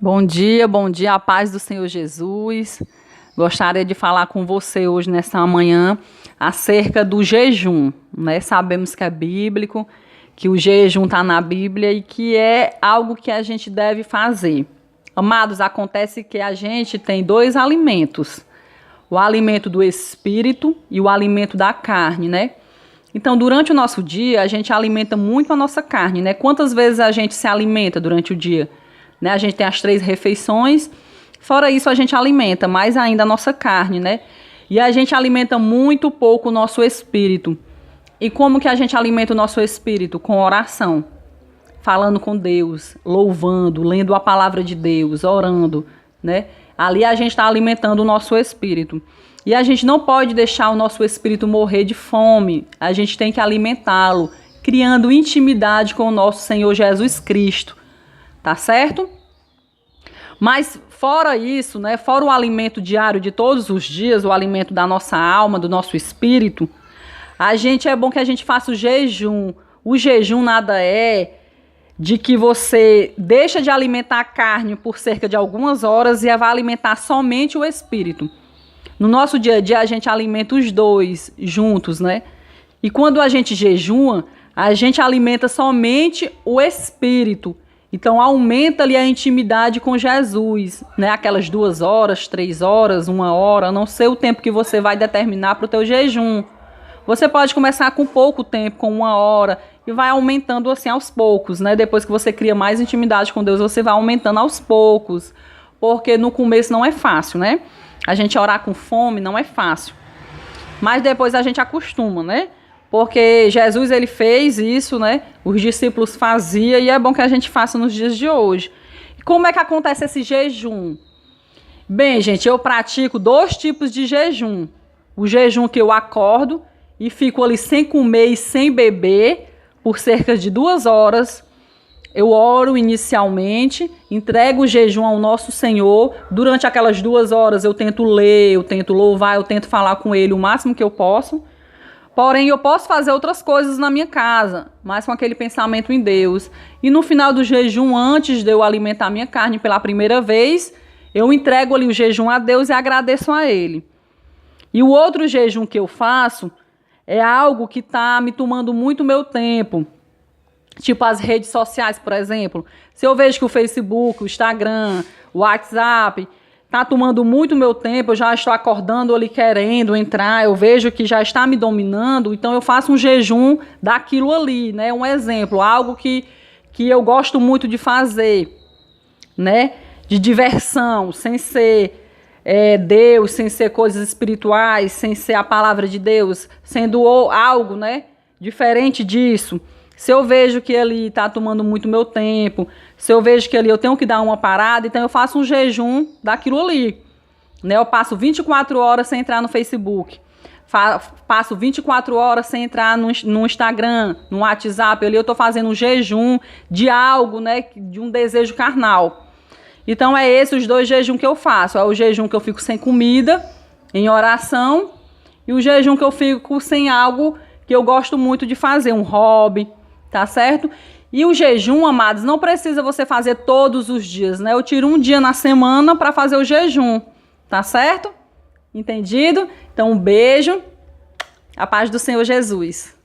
Bom dia, a paz do Senhor Jesus. Gostaria de falar com você hoje, nessa manhã, acerca do jejum, né? Sabemos que é bíblico, que o jejum está na Bíblia e que é algo que a gente deve fazer. Amados, acontece que a gente tem dois alimentos, o alimento do espírito e o alimento da carne, né? Então, durante o nosso dia, a gente alimenta muito a nossa carne, né? Quantas vezes a gente se alimenta durante o dia? Né? A gente tem as 3 refeições, fora isso a gente alimenta mais ainda a nossa carne, né? E a gente alimenta muito pouco o nosso espírito. E como que a gente alimenta o nosso espírito? Com oração, falando com Deus, louvando, lendo a palavra de Deus, orando, né? Ali a gente está alimentando o nosso espírito. E a gente não pode deixar o nosso espírito morrer de fome. A gente tem que alimentá-lo, criando intimidade com o nosso Senhor Jesus Cristo. Tá certo? Mas fora isso, né? Fora o alimento diário de todos os dias, o alimento da nossa alma, do nosso espírito, é bom que a gente faça o jejum. O jejum nada é de que você deixa de alimentar a carne por cerca de algumas horas e vai alimentar somente o espírito. No nosso dia a dia, a gente alimenta os dois juntos, né? E quando a gente jejua, a gente alimenta somente o espírito. Então, aumenta ali a intimidade com Jesus, né? Aquelas 2 horas, 3 horas, 1 hora, não sei o tempo que você vai determinar para o teu jejum. Você pode começar com pouco tempo, com 1 hora, e vai aumentando assim aos poucos, né? Depois que você cria mais intimidade com Deus, você vai aumentando aos poucos, porque no começo não é fácil, né? A gente orar com fome não é fácil, mas depois a gente acostuma, né? Porque Jesus, ele fez isso, né? Os discípulos faziam e é bom que a gente faça nos dias de hoje. E como é que acontece esse jejum? Bem, gente, eu pratico 2 tipos de jejum. O jejum que eu acordo e fico ali sem comer e sem beber por cerca de 2 horas. Eu oro inicialmente, entrego o jejum ao nosso Senhor. Durante aquelas 2 horas eu tento ler, eu tento louvar, eu tento falar com Ele o máximo que eu posso. Porém, eu posso fazer outras coisas na minha casa, mas com aquele pensamento em Deus. E no final do jejum, antes de eu alimentar a minha carne pela primeira vez, eu entrego ali o jejum a Deus e agradeço a Ele. E o outro jejum que eu faço é algo que está me tomando muito meu tempo. Tipo as redes sociais, por exemplo. Se eu vejo que o Facebook, o Instagram, o WhatsApp está tomando muito meu tempo, eu já estou acordando ali querendo entrar, eu vejo que já está me dominando, então eu faço um jejum daquilo ali, né? Um exemplo, algo que eu gosto muito de fazer, né? De diversão, sem ser Deus, sem ser coisas espirituais, sem ser a palavra de Deus, sendo algo, né? Diferente disso. Se eu vejo que ele está tomando muito meu tempo, se eu vejo que ali eu tenho que dar uma parada, então eu faço um jejum daquilo ali. Né? Eu passo 24 horas sem entrar no Facebook. Passo 24 horas sem entrar no Instagram, no WhatsApp. Ali eu estou fazendo um jejum de algo, né? De um desejo carnal. Então é esse os 2 jejuns que eu faço. É o jejum que eu fico sem comida, em oração, e o jejum que eu fico sem algo que eu gosto muito de fazer, um hobby. Tá certo? E o jejum, amados, não precisa você fazer todos os dias, né? Eu tiro um dia na semana para fazer o jejum, tá certo? Entendido? Então, um beijo, a paz do Senhor Jesus.